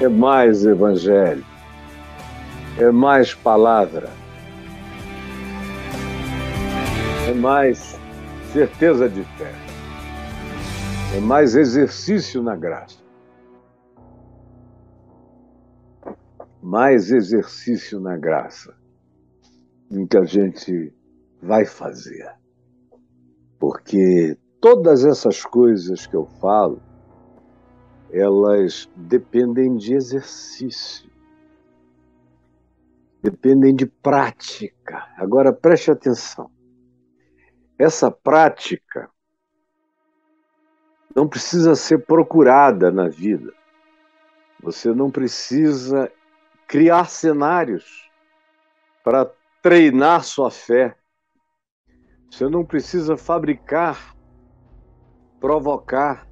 É mais evangelho, é mais palavra, é mais certeza de fé, é mais exercício na graça, mais exercício na graça em que a gente vai fazer. Porque todas essas coisas que eu falo, elas dependem de exercício, dependem de prática. Agora, preste atenção. Essa prática não precisa ser procurada na vida. Você não precisa criar cenários para treinar sua fé. Você não precisa fabricar, provocar,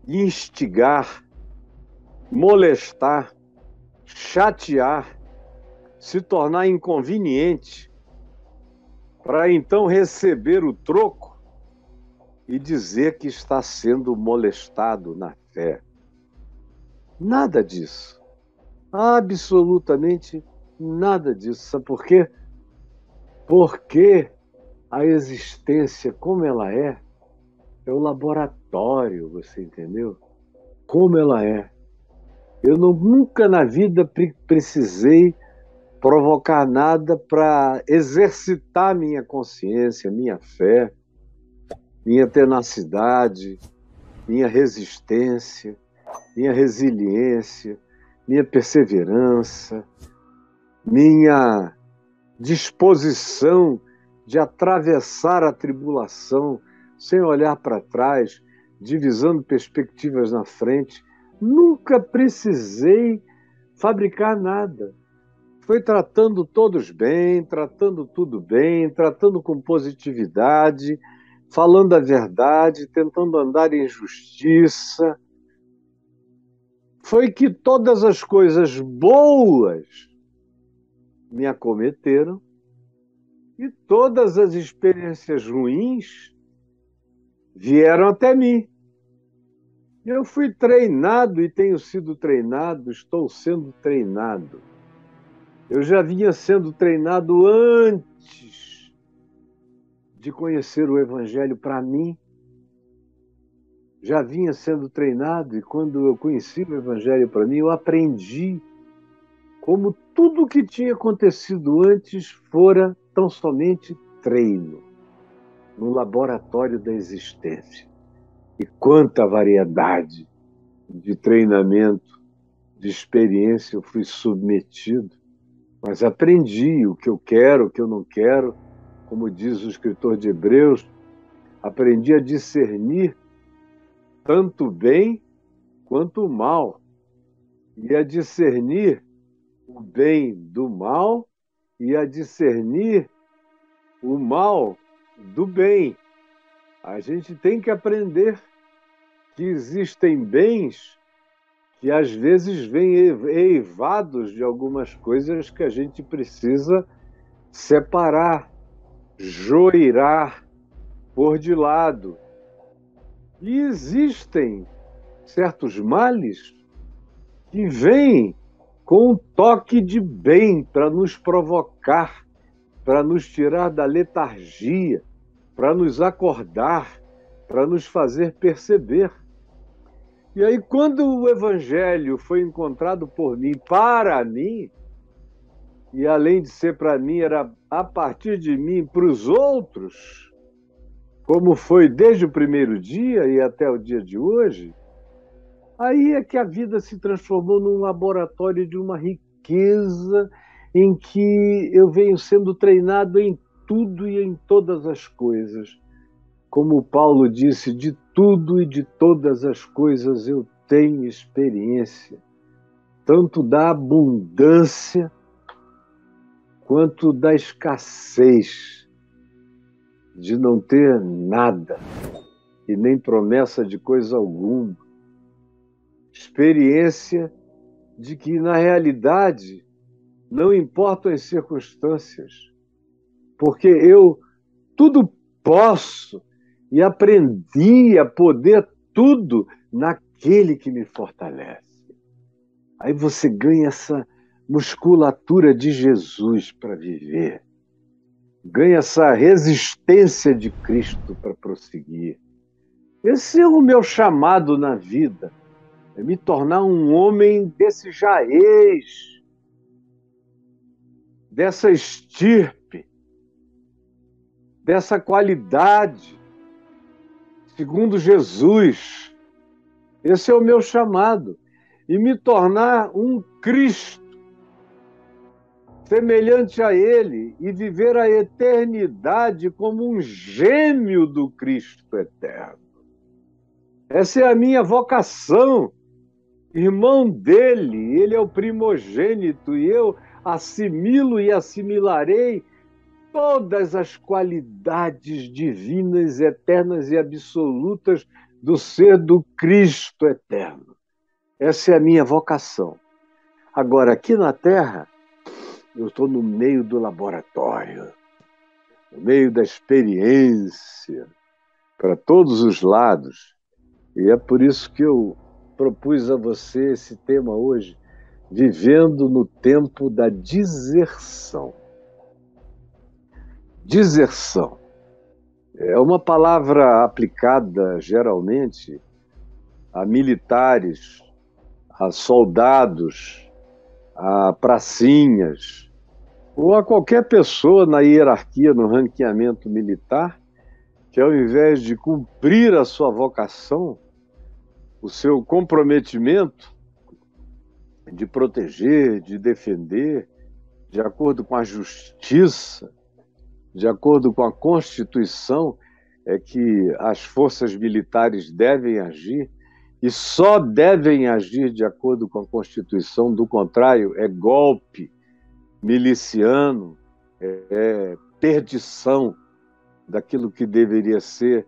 instigar, molestar, chatear, se tornar inconveniente, para então receber o troco e dizer que está sendo molestado na fé. Nada disso. Absolutamente nada disso. Sabe por quê? Porque a existência, como ela é o laboratório, você entendeu? Como ela é. Eu nunca na vida precisei provocar nada para exercitar minha consciência, minha fé, minha tenacidade, minha resistência, minha resiliência, minha perseverança, minha disposição de atravessar a tribulação sem olhar para trás, divisando perspectivas na frente. Nunca precisei fabricar nada. Foi tratando todos bem, tratando tudo bem, tratando com positividade, falando a verdade, tentando andar em justiça. Foi que todas as coisas boas me acometeram e todas as experiências ruins vieram até mim. Eu fui treinado e tenho sido treinado, estou sendo treinado. Eu já vinha sendo treinado antes de conhecer o Evangelho para mim. Já vinha sendo treinado e quando eu conheci o Evangelho para mim, eu aprendi como tudo o que tinha acontecido antes fora tão somente treino no laboratório da existência. E quanta variedade de treinamento, de experiência eu fui submetido. Mas aprendi o que eu quero, o que eu não quero. Como diz o escritor de Hebreus, aprendi a discernir tanto o bem quanto o mal. E a discernir o bem do mal e a discernir o mal do bem. A gente tem que aprender que existem bens que às vezes vêm eivados de algumas coisas que a gente precisa separar, joirar, pôr de lado. E existem certos males que vêm com um toque de bem para nos provocar, para nos tirar da letargia, para nos acordar, para nos fazer perceber. E aí, quando o Evangelho foi encontrado por mim, para mim, e além de ser para mim, era a partir de mim para os outros, como foi desde o primeiro dia e até o dia de hoje, aí é que a vida se transformou num laboratório de uma riqueza em que eu venho sendo treinado em tudo e em todas as coisas. Como Paulo disse, de tudo e de todas as coisas eu tenho experiência, tanto da abundância quanto da escassez, de não ter nada e nem promessa de coisa alguma. Experiência de que, na realidade, não importam as circunstâncias, porque eu tudo posso e aprendi a poder tudo naquele que me fortalece. Aí você ganha essa musculatura de Jesus para viver. Ganha essa resistência de Cristo para prosseguir. Esse é o meu chamado na vida. É me tornar um homem desse jaez, dessa estirpe, dessa qualidade, segundo Jesus. Esse é o meu chamado. E me tornar um Cristo, semelhante a Ele, e viver a eternidade como um gêmeo do Cristo eterno. Essa é a minha vocação. Irmão dele, ele é o primogênito, e eu assimilo e assimilarei todas as qualidades divinas, eternas e absolutas do ser do Cristo eterno. Essa é a minha vocação. Agora, aqui na Terra, eu estou no meio do laboratório, no meio da experiência, para todos os lados. E é por isso que eu propus a você esse tema hoje, vivendo no tempo da deserção. Deserção é uma palavra aplicada geralmente a militares, a soldados, a pracinhas, ou a qualquer pessoa na hierarquia, no ranqueamento militar, que ao invés de cumprir a sua vocação, o seu comprometimento de proteger, de defender, de acordo com a justiça, de acordo com a Constituição, é que as forças militares devem agir, e só devem agir de acordo com a Constituição, do contrário, é golpe miliciano, é perdição daquilo que deveria ser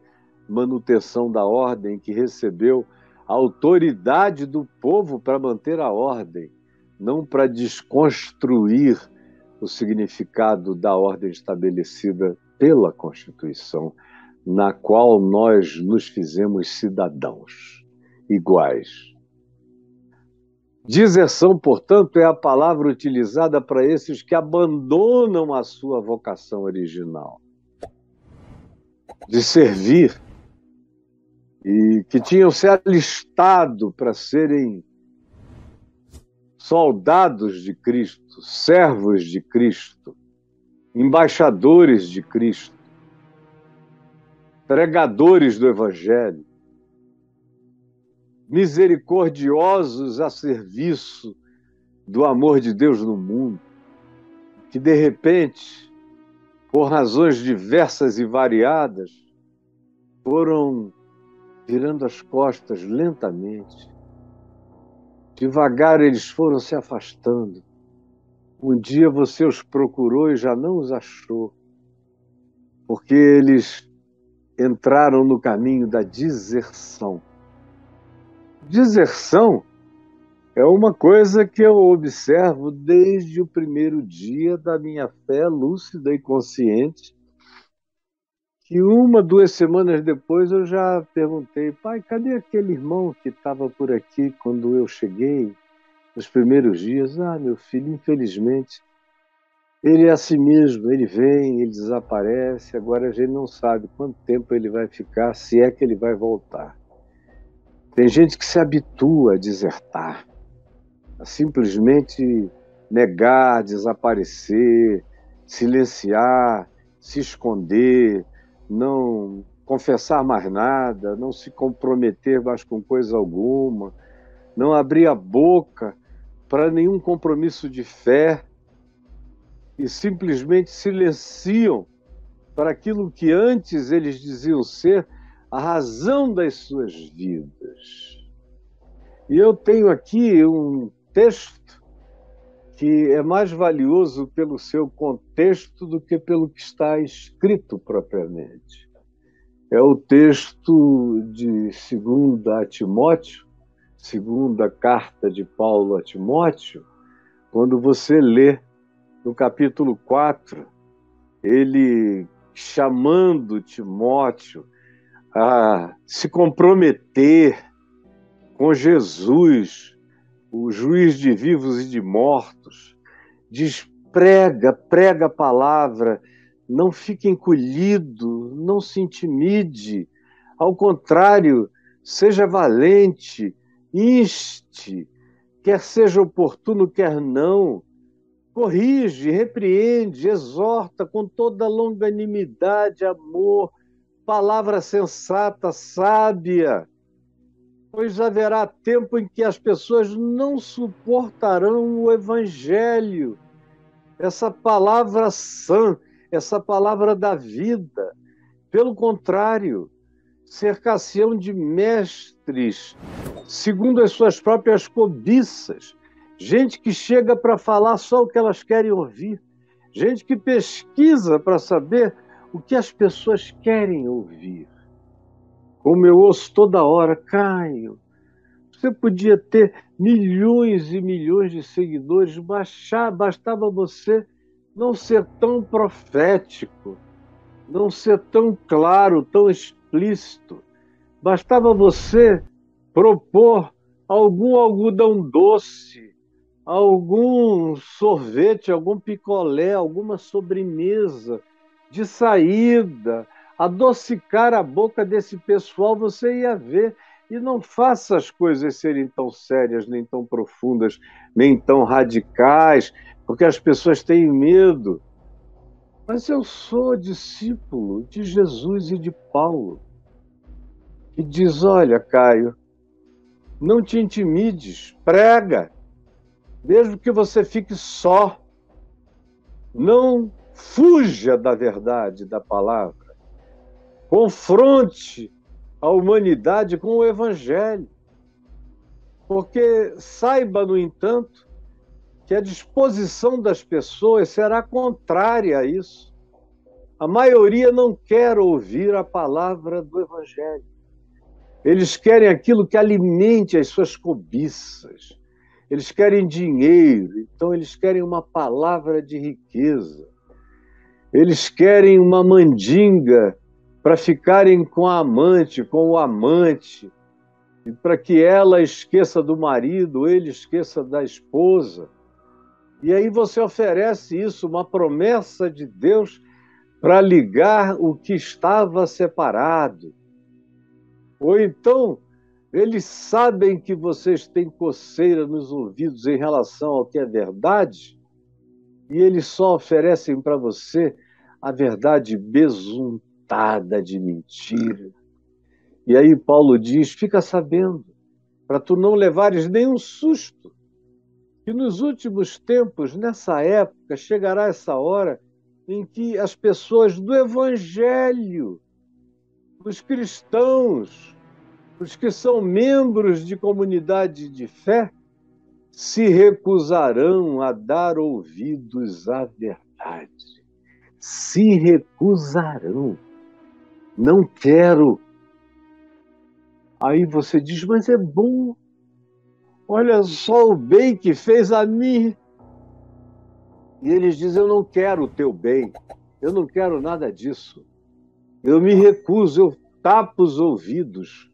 manutenção da ordem, que recebeu a autoridade do povo para manter a ordem, não para desconstruir o significado da ordem estabelecida pela Constituição, na qual nós nos fizemos cidadãos iguais. Deserção, portanto, é a palavra utilizada para esses que abandonam a sua vocação original de servir e que tinham se alistado para serem soldados de Cristo, servos de Cristo, embaixadores de Cristo, pregadores do Evangelho, misericordiosos a serviço do amor de Deus no mundo, que de repente, por razões diversas e variadas, foram virando as costas lentamente. Devagar eles foram se afastando. Um dia você os procurou e já não os achou, porque eles entraram no caminho da deserção. Deserção é uma coisa que eu observo desde o primeiro dia da minha fé lúcida e consciente, que 2 semanas depois eu já perguntei: pai, cadê aquele irmão que estava por aqui quando eu cheguei, nos primeiros dias? Ah, meu filho, infelizmente, ele é assim mesmo, ele vem, ele desaparece, agora a gente não sabe quanto tempo ele vai ficar, se é que ele vai voltar. Tem gente que se habitua a desertar, a simplesmente negar, desaparecer, silenciar, se esconder, não confessar mais nada, não se comprometer mais com coisa alguma, não abrir a boca para nenhum compromisso de fé e simplesmente silenciam para aquilo que antes eles diziam ser a razão das suas vidas. E eu tenho aqui um texto que é mais valioso pelo seu contexto do que pelo que está escrito propriamente. É o texto de 2 a Timóteo, segunda carta de Paulo a Timóteo, quando você lê no capítulo 4, ele chamando Timóteo a se comprometer com Jesus, o juiz de vivos e de mortos, diz: prega a palavra, não fique encolhido, não se intimide. Ao contrário, seja valente, inste, quer seja oportuno, quer não. Corrige, repreende, exorta com toda longanimidade, amor, palavra sensata, sábia, pois haverá tempo em que as pessoas não suportarão o evangelho, essa palavra sã, essa palavra da vida. Pelo contrário, cercar-se-ão de mestres, segundo as suas próprias cobiças, gente que chega para falar só o que elas querem ouvir, gente que pesquisa para saber o que as pessoas querem ouvir. Como eu ouço toda hora: Caio, você podia ter milhões e milhões de seguidores, bastava você não ser tão profético, não ser tão claro, tão explícito. Bastava você propor algum algodão doce, algum sorvete, algum picolé, alguma sobremesa de saída, adocicar a boca desse pessoal, você ia ver. E não faça as coisas serem tão sérias, nem tão profundas, nem tão radicais, porque as pessoas têm medo. Mas eu sou discípulo de Jesus e de Paulo, que diz: olha, Caio, não te intimides, prega, mesmo que você fique só. Não fuja da verdade da palavra. Confronte a humanidade com o evangelho. Porque saiba, no entanto, que a disposição das pessoas será contrária a isso. A maioria não quer ouvir a palavra do evangelho. Eles querem aquilo que alimente as suas cobiças. Eles querem dinheiro, então eles querem uma palavra de riqueza. Eles querem uma mandinga para ficarem com a amante, com o amante, e para que ela esqueça do marido, ele esqueça da esposa. E aí você oferece isso, uma promessa de Deus para ligar o que estava separado. Ou então, eles sabem que vocês têm coceira nos ouvidos em relação ao que é verdade, e eles só oferecem para você a verdade besuntada de mentira. E aí Paulo diz: fica sabendo, para tu não levares nenhum susto, que nos últimos tempos, nessa época, chegará essa hora em que as pessoas do evangelho, os cristãos, os que são membros de comunidade de fé, se recusarão a dar ouvidos à verdade. Se recusarão. Não quero. Aí você diz: mas é bom. Olha só o bem que fez a mim. E eles dizem: eu não quero o teu bem. Eu não quero nada disso. Eu me recuso, eu tapo os ouvidos.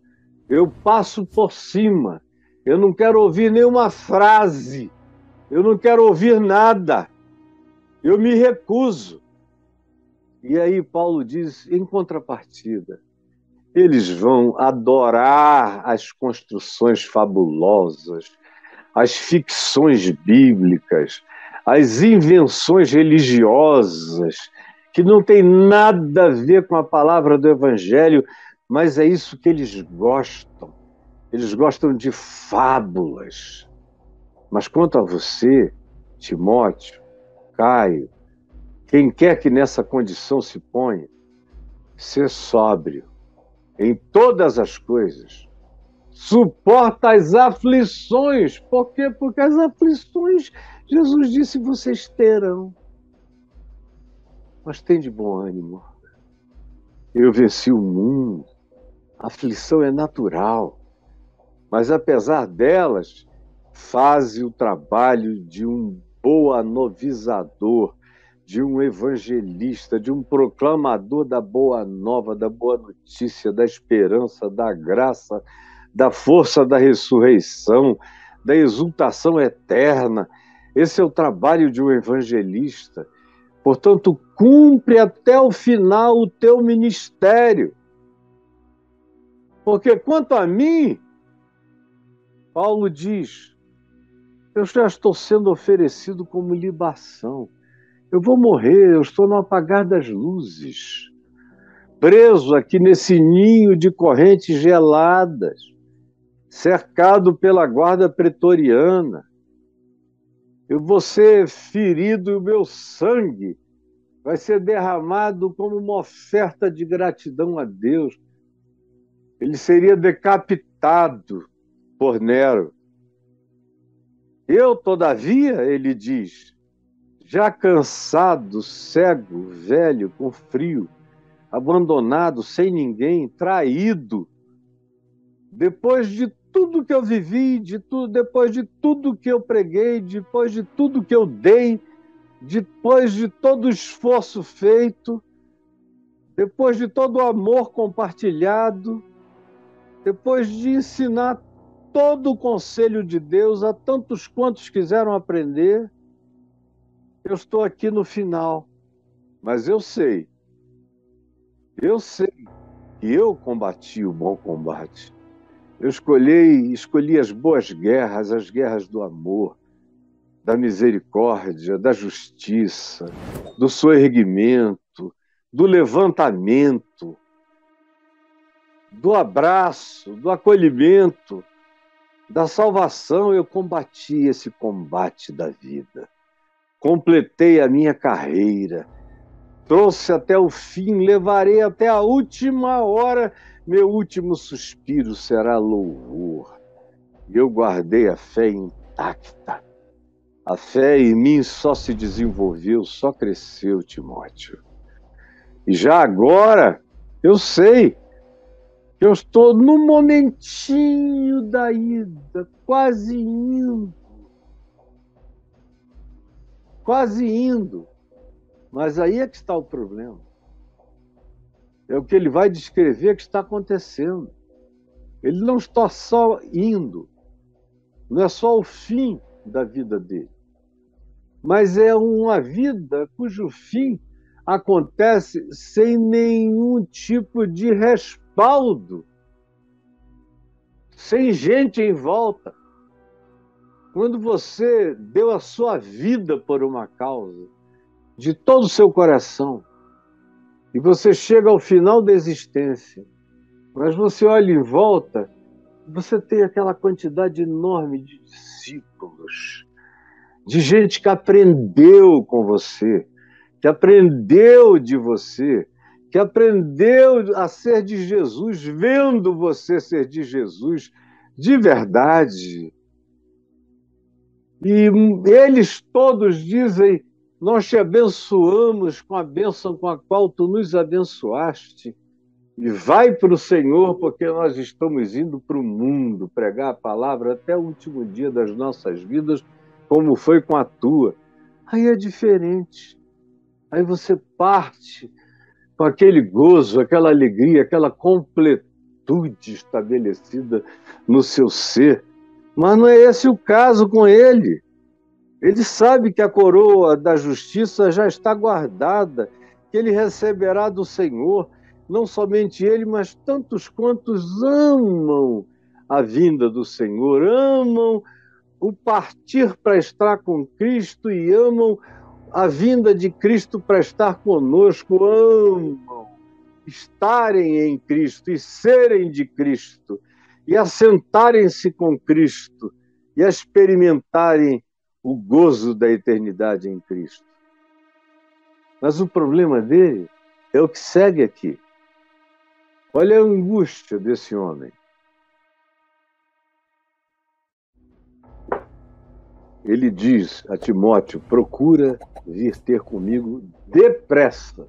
Eu passo por cima. Eu não quero ouvir nenhuma frase. Eu não quero ouvir nada. Eu me recuso. E aí Paulo diz, em contrapartida, eles vão adorar as construções fabulosas, as ficções bíblicas, as invenções religiosas, que não tem nada a ver com a palavra do Evangelho, mas é isso que eles gostam. Eles gostam de fábulas. Mas quanto a você, Timóteo, Caio, quem quer que nessa condição se ponha, ser sóbrio em todas as coisas. Suporta as aflições. Por quê? Porque as aflições, Jesus disse, vocês terão. Mas tem de bom ânimo. Eu venci o mundo. A aflição é natural. Mas apesar delas, faze o trabalho de um boanovizador, de um evangelista, de um proclamador da boa nova, da boa notícia, da esperança, da graça, da força da ressurreição, da exultação eterna. Esse é o trabalho de um evangelista. Portanto, cumpre até o final o teu ministério. Porque quanto a mim, Paulo diz, eu já estou sendo oferecido como libação. Eu vou morrer, eu estou no apagar das luzes, preso aqui nesse ninho de correntes geladas, cercado pela guarda pretoriana. Eu vou ser ferido e o meu sangue vai ser derramado como uma oferta de gratidão a Deus. Ele seria decapitado por Nero. Eu, todavia, ele diz, já cansado, cego, velho, com frio, abandonado, sem ninguém, traído, depois de tudo que eu vivi, depois de tudo que eu preguei, depois de tudo que eu dei, depois de todo o esforço feito, depois de todo o amor compartilhado, depois de ensinar todo o conselho de Deus a tantos quantos quiseram aprender, eu estou aqui no final. Mas eu sei que eu combati o bom combate. Eu escolhi as boas guerras, as guerras do amor, da misericórdia, da justiça, do soerguimento, do levantamento, do abraço, do acolhimento, da salvação. Eu combati esse combate da vida. Completei a minha carreira, trouxe até o fim, levarei até a última hora. Meu último suspiro será louvor. E eu guardei a fé intacta. A fé em mim só se desenvolveu, só cresceu, Timóteo. E já agora, eu sei que eu estou no momentinho da ida, quase indo. Quase indo. Mas aí é que está o problema. É o que ele vai descrever que está acontecendo. Ele não está só indo, não é só o fim da vida dele, mas é uma vida cujo fim acontece sem nenhum tipo de respaldo, sem gente em volta. Quando você deu a sua vida por uma causa, de todo o seu coração, e você chega ao final da existência, mas você olha em volta, você tem aquela quantidade enorme de discípulos, de gente que aprendeu com você, que aprendeu de você, que aprendeu a ser de Jesus, vendo você ser de Jesus de verdade. E eles todos dizem, nós te abençoamos com a bênção com a qual tu nos abençoaste. E vai para o Senhor, porque nós estamos indo para o mundo pregar a palavra até o último dia das nossas vidas, como foi com a tua. Aí é diferente. Aí você parte com aquele gozo, aquela alegria, aquela completude estabelecida no seu ser. Mas não é esse o caso com ele. Ele sabe que a coroa da justiça já está guardada, que ele receberá do Senhor, não somente ele, mas tantos quantos amam a vinda do Senhor, amam o partir para estar com Cristo e amam a vinda de Cristo para estar conosco, amam estarem em Cristo e serem de Cristo e assentarem-se com Cristo e experimentarem o gozo da eternidade em Cristo. Mas o problema dele é o que segue aqui. Olha a angústia desse homem. Ele diz a Timóteo, procura vir ter comigo depressa.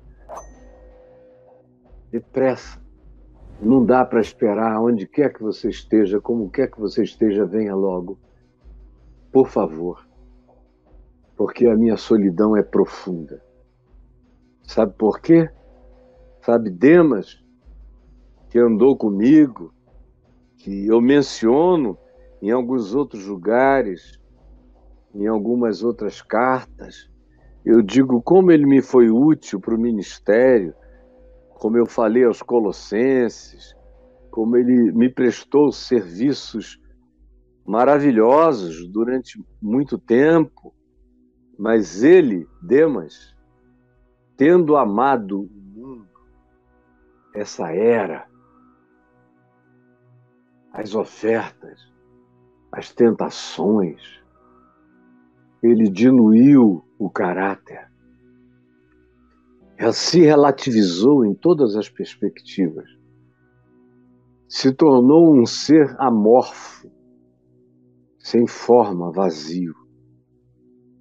Depressa. Não dá para esperar, onde quer que você esteja, como quer que você esteja, venha logo. Por favor. Porque a minha solidão é profunda. Sabe por quê? Sabe, Demas, que andou comigo, que eu menciono em alguns outros lugares, em algumas outras cartas, eu digo como ele me foi útil para o ministério, como eu falei aos Colossenses, como ele me prestou serviços maravilhosos durante muito tempo, mas ele, Demas, tendo amado o mundo, essa era, as ofertas, as tentações, ele diluiu o caráter, se relativizou em todas as perspectivas, se tornou um ser amorfo, sem forma, vazio.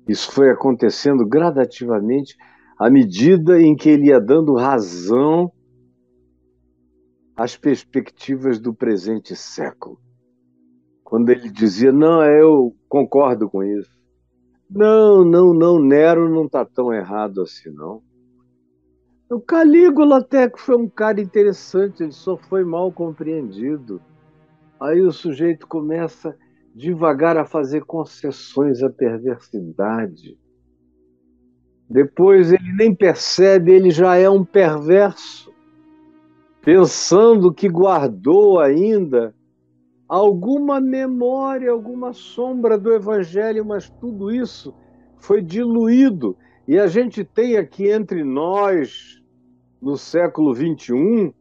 Isso foi acontecendo gradativamente à medida em que ele ia dando razão às perspectivas do presente século. Quando ele dizia, não, eu concordo com isso. Não, Nero não está tão errado assim, não. O Calígula até que foi um cara interessante, ele só foi mal compreendido. Aí o sujeito começa devagar a fazer concessões à perversidade. Depois ele nem percebe, ele já é um perverso, pensando que guardou ainda alguma memória, alguma sombra do Evangelho, mas tudo isso foi diluído. E a gente tem aqui entre nós, no século XXI,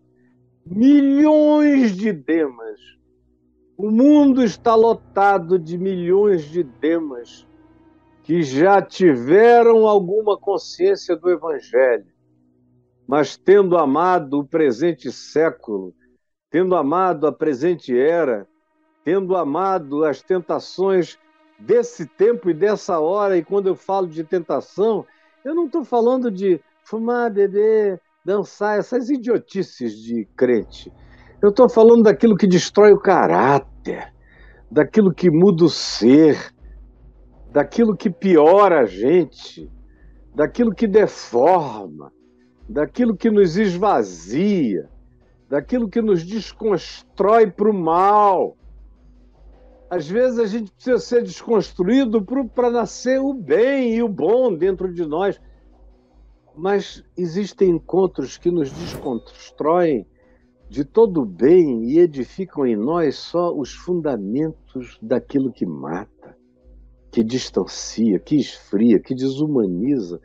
milhões de Demas. O mundo está lotado de milhões de Demas que já tiveram alguma consciência do Evangelho, mas tendo amado o presente século, tendo amado a presente era, tendo amado as tentações desse tempo e dessa hora, e quando eu falo de tentação, eu não estou falando de fumar, beber, dançar, essas idiotices de crente. Eu estou falando daquilo que destrói o caráter, daquilo que muda o ser, daquilo que piora a gente, daquilo que deforma, daquilo que nos esvazia, daquilo que nos desconstrói para o mal. Às vezes a gente precisa ser desconstruído para nascer o bem e o bom dentro de nós. Mas existem encontros que nos desconstroem de todo o bem e edificam em nós só os fundamentos daquilo que mata, que distancia, que esfria, que desumaniza.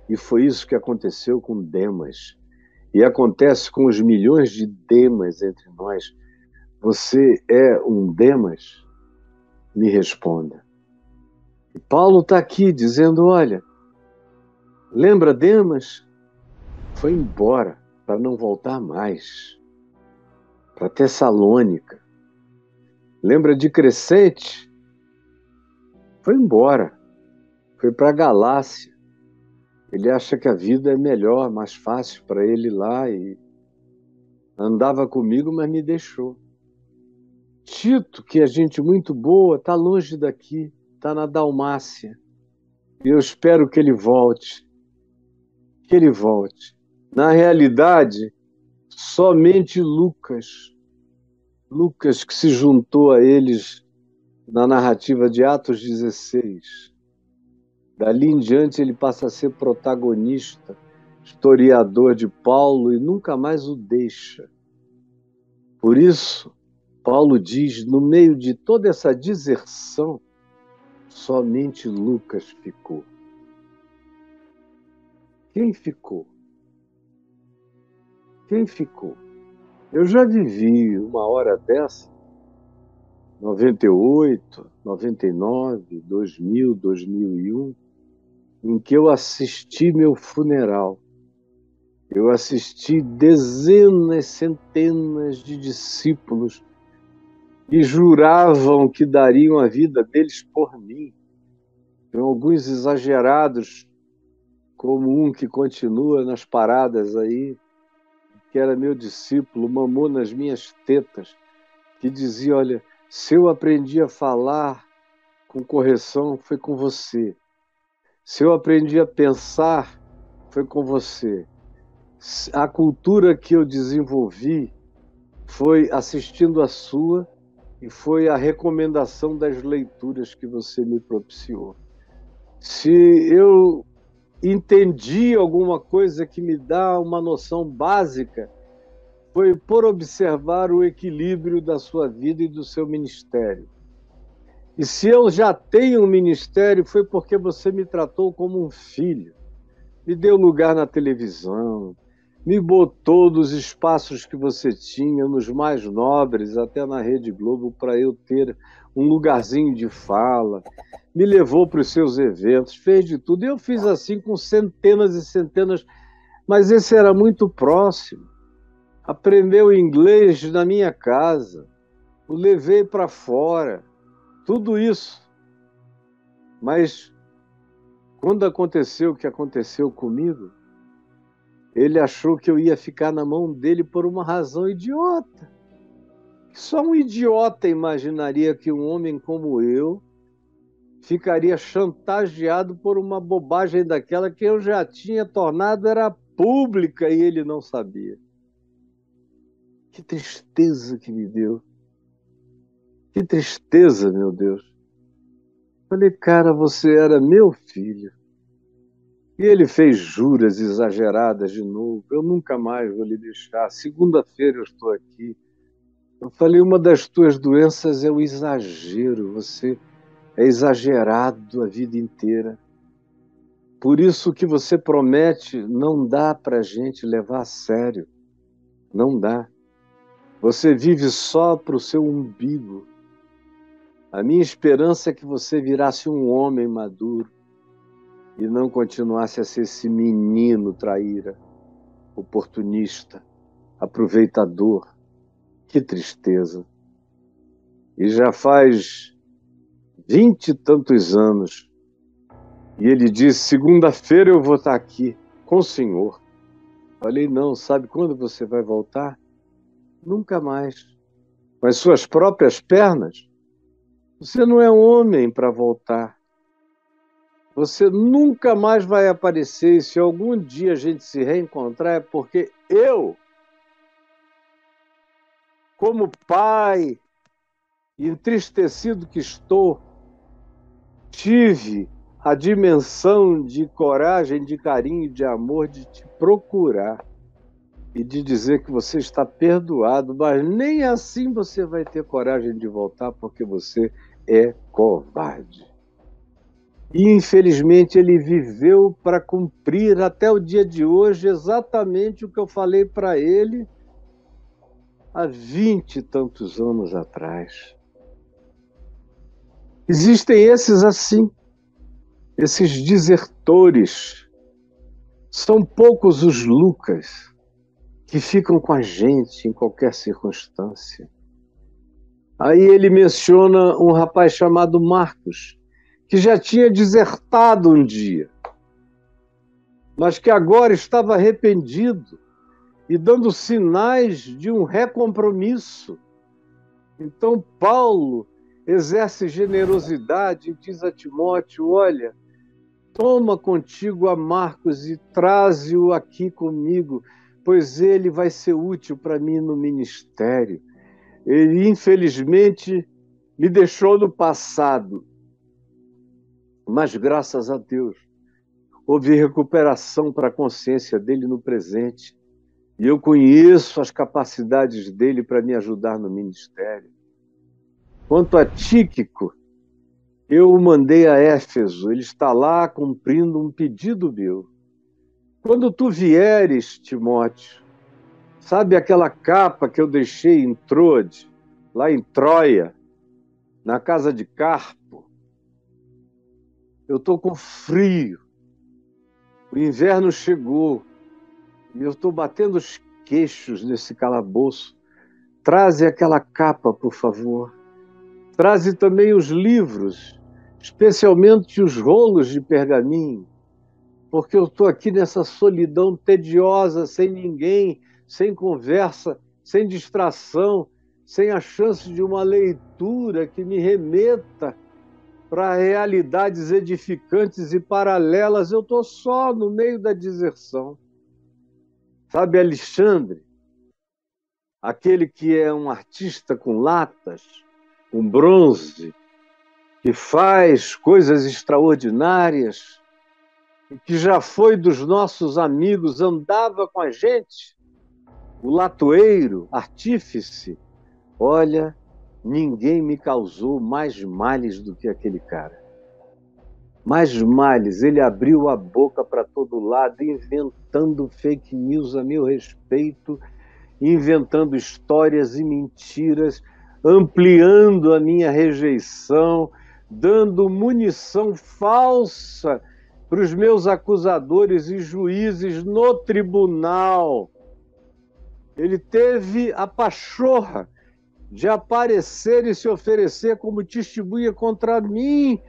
E foi isso que aconteceu com Demas. E acontece com os milhões de Demas entre nós. Você é um Demas? Me responda. E Paulo está aqui dizendo, olha, lembra Demas? Foi embora para não voltar mais. Para Tessalônica. Lembra de Crescente? Foi embora. Foi para a Galácia. Ele acha que a vida é melhor, mais fácil para ele lá e andava comigo, mas me deixou. Tito, que é gente muito boa, está longe daqui, está na Dalmácia. E eu espero que ele volte. Que ele volte. Na realidade, somente Lucas que se juntou a eles na narrativa de Atos 16. Dali em diante ele passa a ser protagonista, historiador de Paulo e nunca mais o deixa. Por isso, Paulo diz, no meio de toda essa deserção, somente Lucas ficou. Quem ficou? Quem ficou? Eu já vivi uma hora dessa, 98, 99, 2000, 2001, em que eu assisti meu funeral. Eu assisti dezenas, centenas de discípulos que juravam que dariam a vida deles por mim. Tem alguns exagerados, como um que continua nas paradas aí, que era meu discípulo, mamou nas minhas tetas, que dizia, olha, se eu aprendi a falar com correção, foi com você. Se eu aprendi a pensar, foi com você. A cultura que eu desenvolvi foi assistindo a sua e foi a recomendação das leituras que você me propiciou. Se eu entendi alguma coisa que me dá uma noção básica, foi por observar o equilíbrio da sua vida e do seu ministério. E se eu já tenho um ministério, foi porque você me tratou como um filho, me deu lugar na televisão, me botou dos espaços que você tinha, nos mais nobres, até na Rede Globo, para eu ter um lugarzinho de fala, me levou para os seus eventos, fez de tudo. E eu fiz assim com centenas e centenas, mas esse era muito próximo. Aprendeu inglês na minha casa, o levei para fora, tudo isso. Mas quando aconteceu o que aconteceu comigo, ele achou que eu ia ficar na mão dele por uma razão idiota. Só um idiota imaginaria que um homem como eu ficaria chantageado por uma bobagem daquela que eu já tinha tornado era pública e ele não sabia. Que tristeza que me deu. Que tristeza, meu Deus. Falei, cara, você era meu filho. E ele fez juras exageradas de novo. Eu nunca mais vou lhe deixar. Segunda-feira eu estou aqui. Eu falei, uma das tuas doenças é o exagero. Você é exagerado a vida inteira. Por isso que você promete não dá para a gente levar a sério. Não dá. Você vive só para o seu umbigo. A minha esperança é que você virasse um homem maduro e não continuasse a ser esse menino traíra, oportunista, aproveitador. Que tristeza. E já faz 20 e tantos anos. E ele disse, segunda-feira eu vou estar aqui com o senhor. Falei, não, sabe quando você vai voltar? Nunca mais. Com as suas próprias pernas? Você não é homem para voltar. Você nunca mais vai aparecer. E se algum dia a gente se reencontrar, é porque eu, como pai, entristecido que estou, tive a dimensão de coragem, de carinho, de amor, de te procurar e de dizer que você está perdoado, mas nem assim você vai ter coragem de voltar porque você é covarde. E, infelizmente, ele viveu para cumprir até o dia de hoje exatamente o que eu falei para ele há 20 e tantos anos atrás. Existem esses assim, esses desertores. São poucos os Lucas que ficam com a gente em qualquer circunstância. Aí ele menciona um rapaz chamado Marcos, que já tinha desertado um dia, mas que agora estava arrependido e dando sinais de um recompromisso. Então Paulo exerce generosidade e diz a Timóteo, olha, toma contigo a Marcos e traze-o aqui comigo, pois ele vai ser útil para mim no ministério. Ele, infelizmente, me deixou no passado, mas graças a Deus, houve recuperação para a consciência dele no presente. E eu conheço as capacidades dele para me ajudar no ministério. Quanto a Tíquico, eu o mandei a Éfeso, ele está lá cumprindo um pedido meu. Quando tu vieres, Timóteo, sabe aquela capa que eu deixei em Troade, lá em Troia, na casa de Carpo? Eu estou com frio, o inverno chegou e eu estou batendo os queixos nesse calabouço. Traze aquela capa, por favor. Traze também os livros, especialmente os rolos de pergaminho, porque eu estou aqui nessa solidão tediosa, sem ninguém, sem conversa, sem distração, sem a chance de uma leitura que me remeta para realidades edificantes e paralelas. Eu estou só no meio da deserção. Sabe, Alexandre, aquele que é um artista com latas, um bronze, que faz coisas extraordinárias, que já foi dos nossos amigos, andava com a gente, o latoeiro, artífice. Olha, ninguém me causou mais males do que aquele cara. Mais males, ele abriu a boca para todo lado, inventando fake news a meu respeito, inventando histórias e mentiras, ampliando a minha rejeição, dando munição falsa para os meus acusadores e juízes no tribunal. Ele teve a pachorra de aparecer e se oferecer como testemunha contra mim.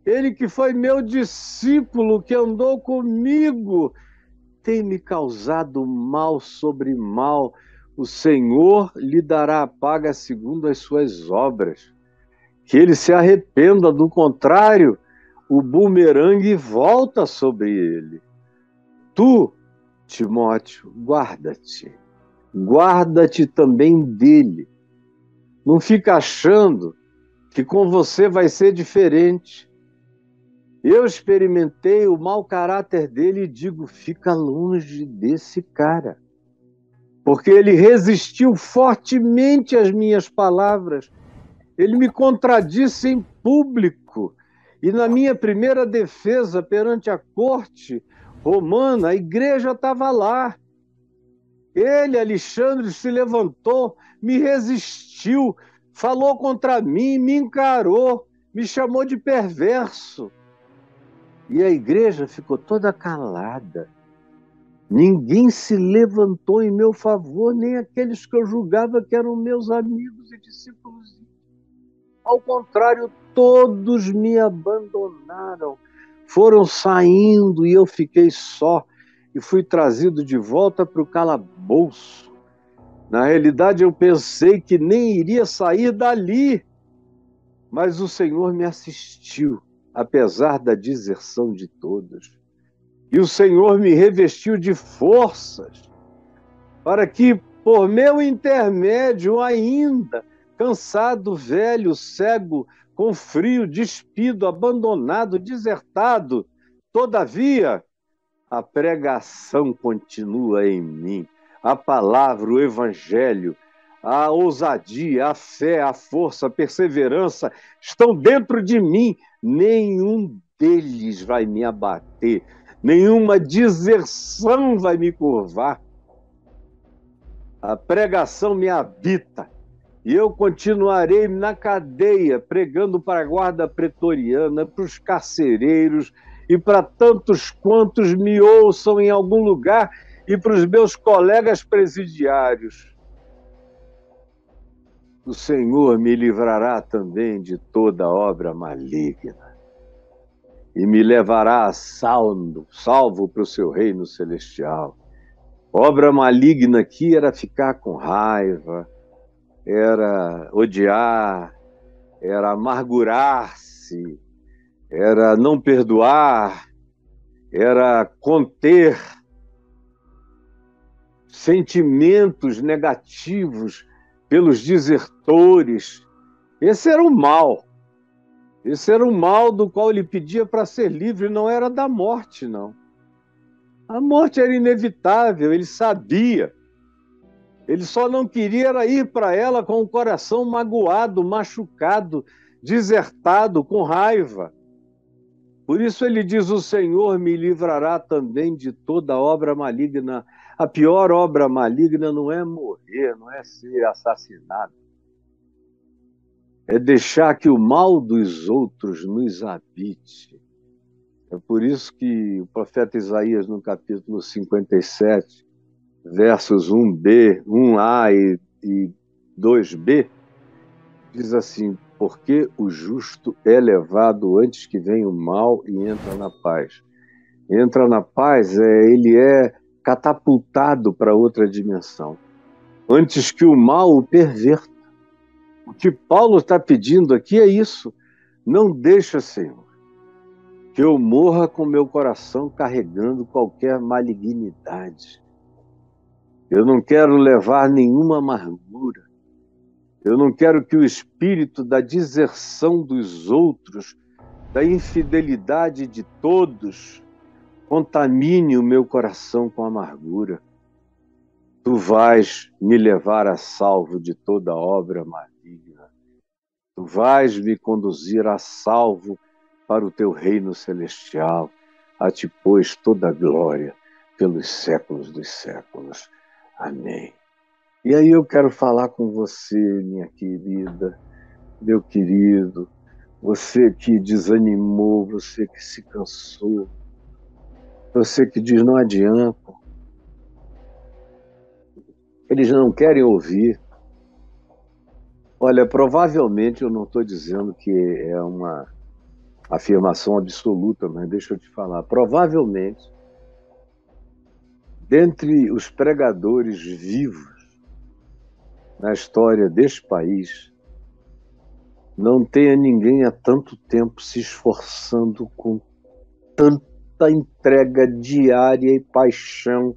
Ele que foi meu discípulo, que andou comigo, tem me causado mal sobre mal. O Senhor lhe dará a paga segundo as suas obras. Que ele se arrependa, do contrário, o bumerangue volta sobre ele. Tu, Timóteo, guarda-te. Guarda-te também dele. Não fica achando que com você vai ser diferente. Eu experimentei o mau caráter dele e digo, fica longe desse cara. Porque ele resistiu fortemente às minhas palavras. Ele me contradisse em público. E na minha primeira defesa perante a corte romana, a igreja estava lá. Ele, Alexandre, se levantou, me resistiu, falou contra mim, me encarou, me chamou de perverso. E a igreja ficou toda calada. Ninguém se levantou em meu favor, nem aqueles que eu julgava que eram meus amigos e discípulos. Ao contrário, todos me abandonaram, foram saindo e eu fiquei só e fui trazido de volta para o calabouço. Na realidade, eu pensei que nem iria sair dali, mas o Senhor me assistiu, apesar da deserção de todos. E o Senhor me revestiu de forças para que, por meu intermédio ainda, cansado, velho, cego, com frio, despido, abandonado, desertado, todavia, a pregação continua em mim, a palavra, o evangelho, a ousadia, a fé, a força, a perseverança estão dentro de mim. Nenhum deles vai me abater, nenhuma deserção vai me curvar. A pregação me habita e eu continuarei na cadeia, pregando para a guarda pretoriana, para os carcereiros e para tantos quantos me ouçam em algum lugar e para os meus colegas presidiários. O Senhor me livrará também de toda obra maligna e me levará salvo para o seu reino celestial. Obra maligna aqui era ficar com raiva, era odiar, era amargurar-se, era não perdoar, era conter sentimentos negativos pelos desertores. Esse era o mal. Esse era o mal do qual ele pedia para ser livre, não era da morte, não. A morte era inevitável, ele sabia. Ele só não queria era ir para ela com o coração magoado, machucado, desertado, com raiva. Por isso ele diz, o Senhor me livrará também de toda obra maligna. A pior obra maligna não é morrer, não é ser assassinado. É deixar que o mal dos outros nos habite. É por isso que o profeta Isaías, no capítulo 57, versos 1b, 1a e 2b, diz assim, porque o justo é levado antes que venha o mal e entra na paz. Entra na paz, ele é catapultado para outra dimensão, antes que o mal o perverta. O que Paulo está pedindo aqui é isso. Não deixa, Senhor, que eu morra com meu coração carregando qualquer malignidade. Eu não quero levar nenhuma amargura. Eu não quero que o espírito da deserção dos outros, da infidelidade de todos, contamine o meu coração com amargura. Tu vais me levar a salvo de toda obra maligna. Tu vais me conduzir a salvo para o teu reino celestial. A ti, pois, toda a glória pelos séculos dos séculos. Amém. E aí eu quero falar com você, minha querida, meu querido, você que desanimou, você que se cansou, você que diz não adianta. Eles não querem ouvir. Olha, provavelmente eu não estou dizendo que é uma afirmação absoluta, mas deixa eu te falar. Provavelmente, dentre os pregadores vivos na história deste país, não tenha ninguém há tanto tempo se esforçando com tanta entrega diária e paixão,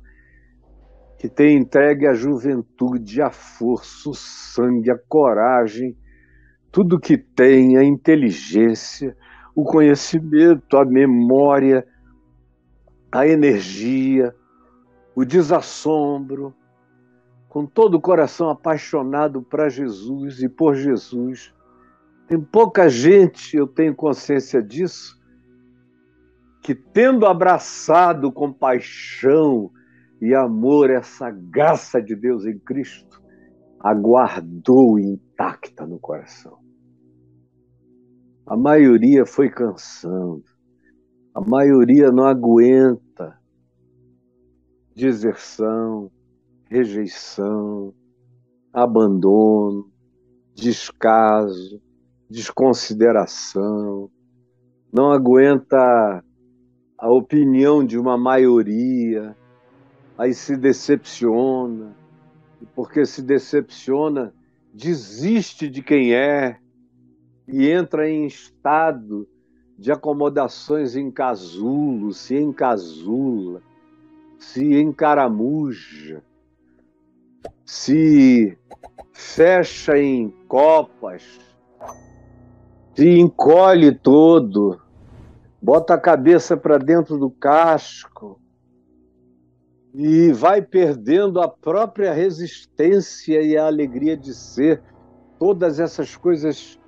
que tem entregue a juventude, a força, o sangue, a coragem, tudo que tem, a inteligência, o conhecimento, a memória, a energia, o desassombro, com todo o coração apaixonado para Jesus e por Jesus. Tem pouca gente, eu tenho consciência disso, que tendo abraçado com paixão e amor essa graça de Deus em Cristo, aguardou intacta no coração. A maioria foi cansando, a maioria não aguenta deserção, rejeição, abandono, descaso, desconsideração, não aguenta a opinião de uma maioria, aí se decepciona, e porque se decepciona, desiste de quem é e entra em estado de acomodações em casulo, se encasula, se encaramuja, se fecha em copas, se encolhe todo, bota a cabeça para dentro do casco e vai perdendo a própria resistência e a alegria de ser. Todas essas coisas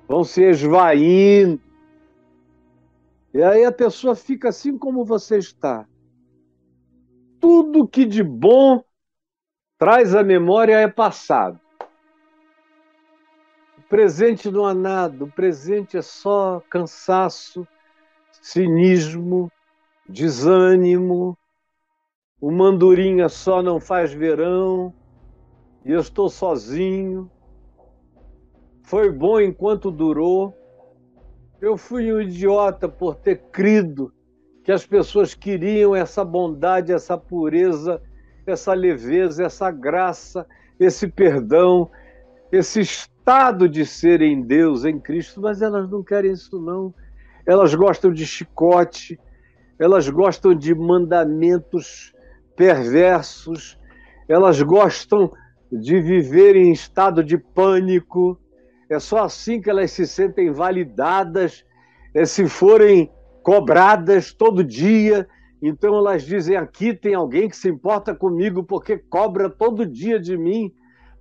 vão se esvaindo. E aí a pessoa fica assim como você está. Tudo que de bom traz à memória é passado. O presente não há nada, o presente é só cansaço, cinismo, desânimo, o mandurinha só não faz verão, e eu estou sozinho. Foi bom enquanto durou. Eu fui um idiota por ter crido que as pessoas queriam essa bondade, essa pureza, essa leveza, essa graça, esse perdão, esse estado de ser em Deus, em Cristo, mas elas não querem isso não. Elas gostam de chicote, elas gostam de mandamentos perversos, elas gostam de viver em estado de pânico. É só assim que elas se sentem validadas, se forem cobradas todo dia. Então elas dizem, aqui tem alguém que se importa comigo porque cobra todo dia de mim,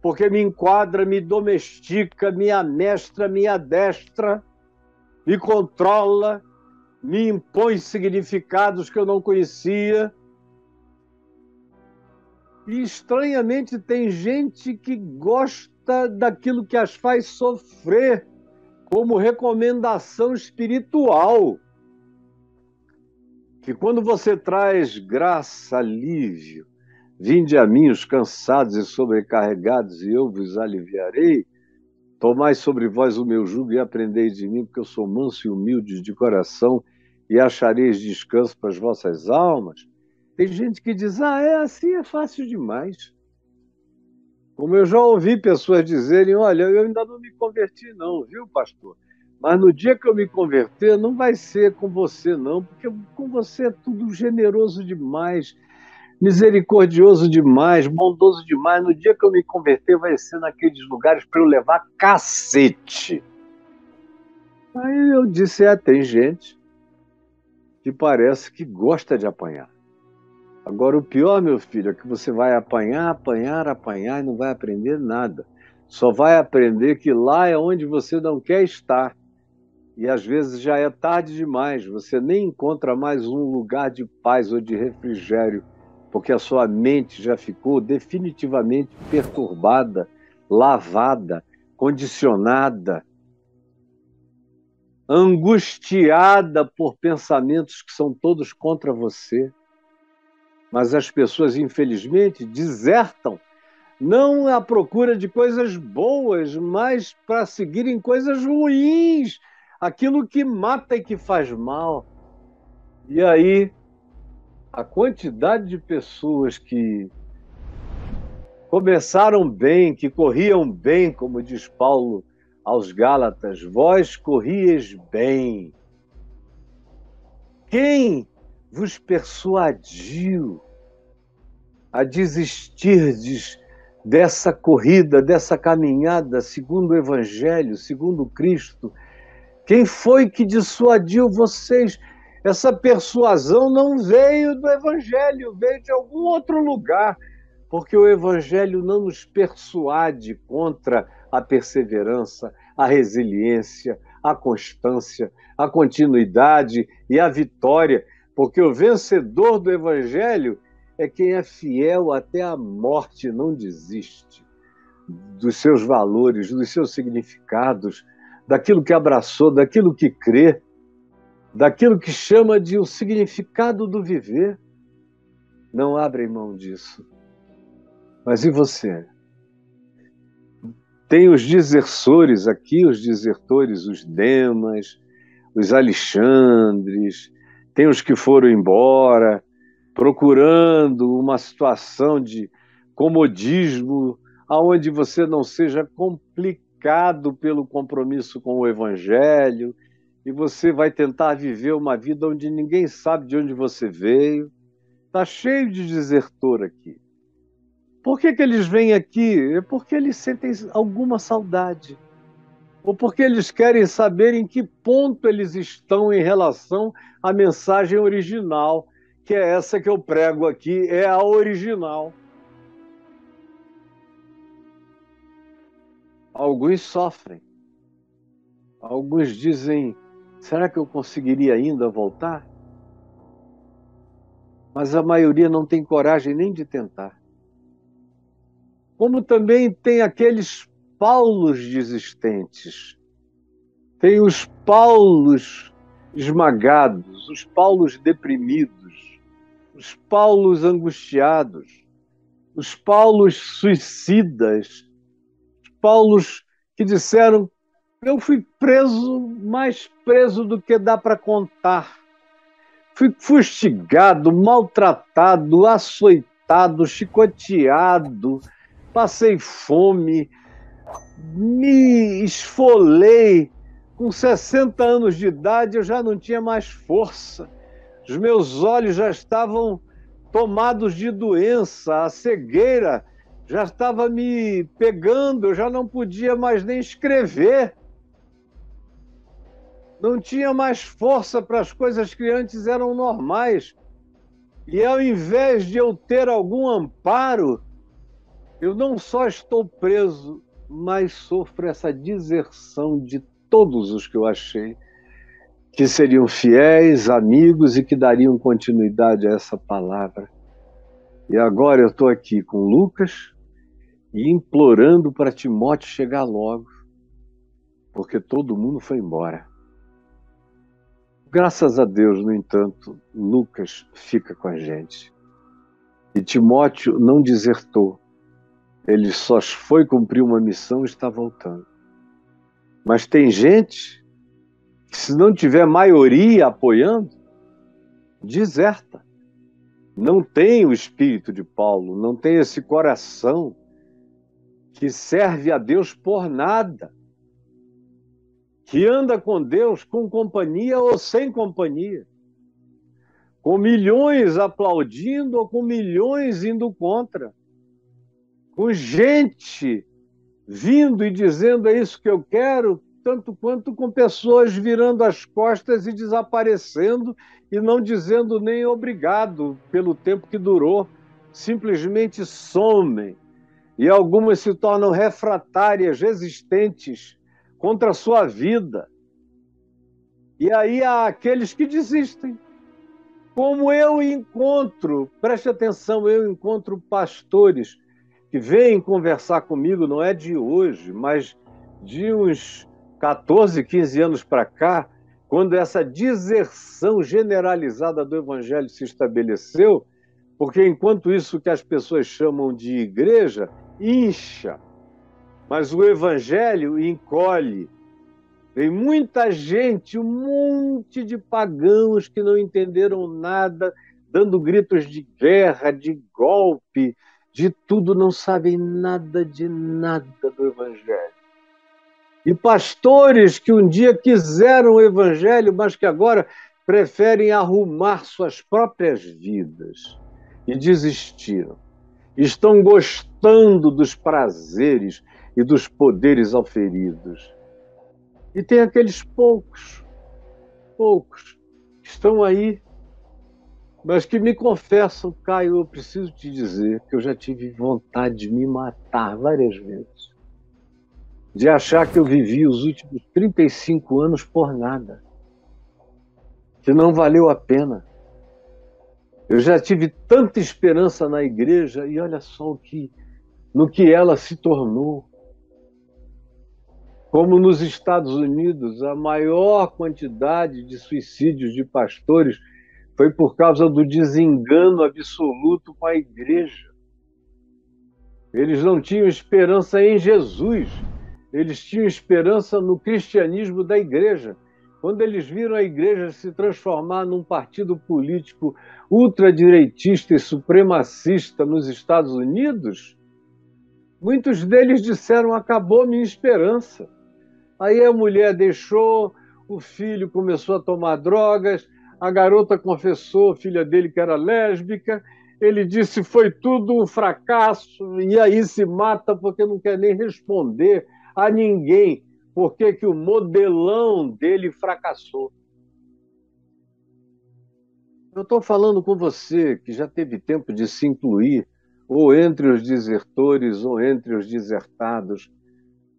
porque me enquadra, me domestica, me amestra, me adestra, me controla, me impõe significados que eu não conhecia. E, estranhamente, tem gente que gosta daquilo que as faz sofrer, como recomendação espiritual. Que quando você traz graça, alívio, vinde a mim os cansados e sobrecarregados, e eu vos aliviarei, tomai sobre vós o meu jugo e aprendei de mim, porque eu sou manso e humilde de coração, e achareis descanso para as vossas almas. Tem gente que diz, é assim, é fácil demais. Como eu já ouvi pessoas dizerem, olha, eu ainda não me converti não, viu, pastor? Mas no dia que eu me converter, não vai ser com você não, porque com você é tudo generoso demais. misericordioso demais, bondoso demais. No dia que eu me converter, vai ser naqueles lugares para eu levar cacete. Aí eu disse, tem gente que parece que gosta de apanhar. Agora, o pior, meu filho, é que você vai apanhar, apanhar, apanhar e não vai aprender nada. Só vai aprender que lá é onde você não quer estar. E às vezes já é tarde demais, você nem encontra mais um lugar de paz ou de refrigério, porque a sua mente já ficou definitivamente perturbada, lavada, condicionada, angustiada por pensamentos que são todos contra você. Mas as pessoas, infelizmente, desertam, não à procura de coisas boas, mas para seguirem coisas ruins, aquilo que mata e que faz mal. E aí, a quantidade de pessoas que começaram bem, que corriam bem, como diz Paulo aos Gálatas, vós corrieis bem. Quem vos persuadiu a desistirdes dessa corrida, dessa caminhada segundo o Evangelho, segundo Cristo? Quem foi que dissuadiu vocês? Essa persuasão não veio do Evangelho, veio de algum outro lugar, porque o Evangelho não nos persuade contra a perseverança, a resiliência, a constância, a continuidade e a vitória, porque o vencedor do Evangelho é quem é fiel até a morte, não desiste dos seus valores, dos seus significados, daquilo que abraçou, daquilo que crê, daquilo que chama de o significado do viver. Não abre mão disso. Mas e você? Tem os desertores aqui, os desertores, os Demas, os Alexandres, tem os que foram embora, procurando uma situação de comodismo, aonde você não seja complicado pelo compromisso com o Evangelho, e você vai tentar viver uma vida onde ninguém sabe de onde você veio. Está cheio de desertor aqui. Por que eles vêm aqui? É porque eles sentem alguma saudade. Ou porque eles querem saber em que ponto eles estão em relação à mensagem original, que é essa que eu prego aqui, é a original. Alguns sofrem. Alguns dizem, será que eu conseguiria ainda voltar? Mas a maioria não tem coragem nem de tentar. Como também tem aqueles Paulos desistentes. Tem os Paulos esmagados, os Paulos deprimidos, os Paulos angustiados, os Paulos suicidas, os Paulos que disseram, eu fui preso, mais preso do que dá para contar. Fui fustigado, maltratado, açoitado, chicoteado, passei fome, me esfolei. Com 60 anos de idade, eu já não tinha mais força. Os meus olhos já estavam tomados de doença, a cegueira já estava me pegando, eu já não podia mais nem escrever. Não tinha mais força para as coisas que antes eram normais. E ao invés de eu ter algum amparo, eu não só estou preso, mas sofro essa deserção de todos os que eu achei que seriam fiéis, amigos e que dariam continuidade a essa palavra. E agora eu estou aqui com Lucas e implorando para Timóteo chegar logo, porque todo mundo foi embora. Graças a Deus, no entanto, Lucas fica com a gente. E Timóteo não desertou. Ele só foi cumprir uma missão e está voltando. Mas tem gente que, se não tiver maioria apoiando, deserta. Não tem o espírito de Paulo, não tem esse coração que serve a Deus por nada, que anda com Deus com companhia ou sem companhia. com milhões aplaudindo ou com milhões indo contra, com gente vindo e dizendo é isso que eu quero, tanto quanto com pessoas virando as costas e desaparecendo e não dizendo nem obrigado pelo tempo que durou, simplesmente somem. E algumas se tornam refratárias, resistentes contra a sua vida. E aí há aqueles que desistem. Como eu encontro, preste atenção, eu encontro pastores que vêm conversar comigo, não é de hoje, mas de uns 14, 15 anos para cá, quando essa deserção generalizada do evangelho se estabeleceu, porque enquanto isso que as pessoas chamam de igreja incha, mas o evangelho encolhe. Tem muita gente, um monte de pagãos que não entenderam nada, dando gritos de guerra, de golpe, de tudo, não sabem nada de nada do evangelho. E pastores que um dia quiseram o evangelho, mas que agora preferem arrumar suas próprias vidas e desistiram. Estão gostando dos prazeres e dos poderes auferidos. E tem aqueles poucos, que estão aí, mas que me confessam, Caio, eu preciso te dizer que eu já tive vontade de me matar várias vezes, de achar que eu vivi os últimos 35 anos por nada, que não valeu a pena. Eu já tive tanta esperança na igreja e olha só no que ela se tornou. Como nos Estados Unidos, a maior quantidade de suicídios de pastores foi por causa do desengano absoluto com a igreja. Eles não tinham esperança em Jesus, eles tinham esperança no cristianismo da igreja. Quando eles viram a igreja se transformar num partido político ultradireitista e supremacista nos Estados Unidos, muitos deles disseram: acabou minha esperança. Aí a mulher deixou, o filho começou a tomar drogas, a garota confessou, a filha dele, que era lésbica, ele disse foi tudo um fracasso, e aí se mata porque não quer nem responder a ninguém, porque que o modelão dele fracassou. Eu estou falando com você que já teve tempo de se incluir, ou entre os desertores, ou entre os desertados,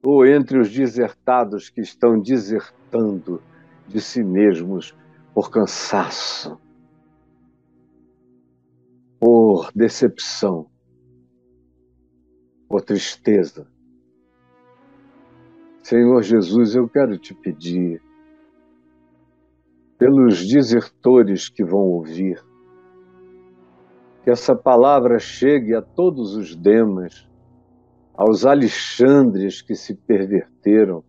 ou entre os desertados que estão desertando de si mesmos por cansaço, por decepção, por tristeza. Senhor Jesus, eu quero te pedir, pelos desertores que vão ouvir, que essa palavra chegue a todos os Demas, aos Alexandres que se perverteram,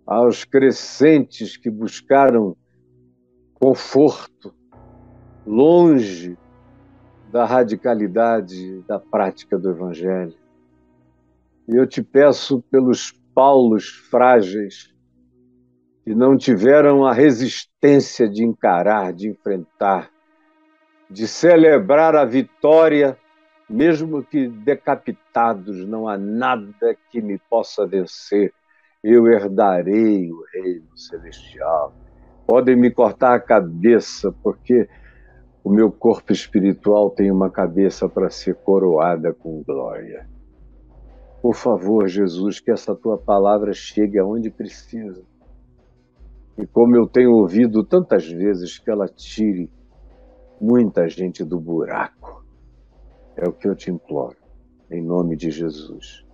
aos crescentes que buscaram conforto longe da radicalidade da prática do Evangelho. E eu te peço pelos Paulos frágeis que não tiveram a resistência de encarar, de enfrentar, de celebrar a vitória, mesmo que decapitados, não há nada que me possa vencer. Eu herdarei o reino celestial. Podem me cortar a cabeça, porque o meu corpo espiritual tem uma cabeça para ser coroada com glória. Por favor, Jesus, que essa tua palavra chegue aonde precisa. E como eu tenho ouvido tantas vezes, que ela tire muita gente do buraco. É o que eu te imploro, em nome de Jesus.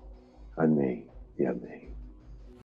Amém e amém.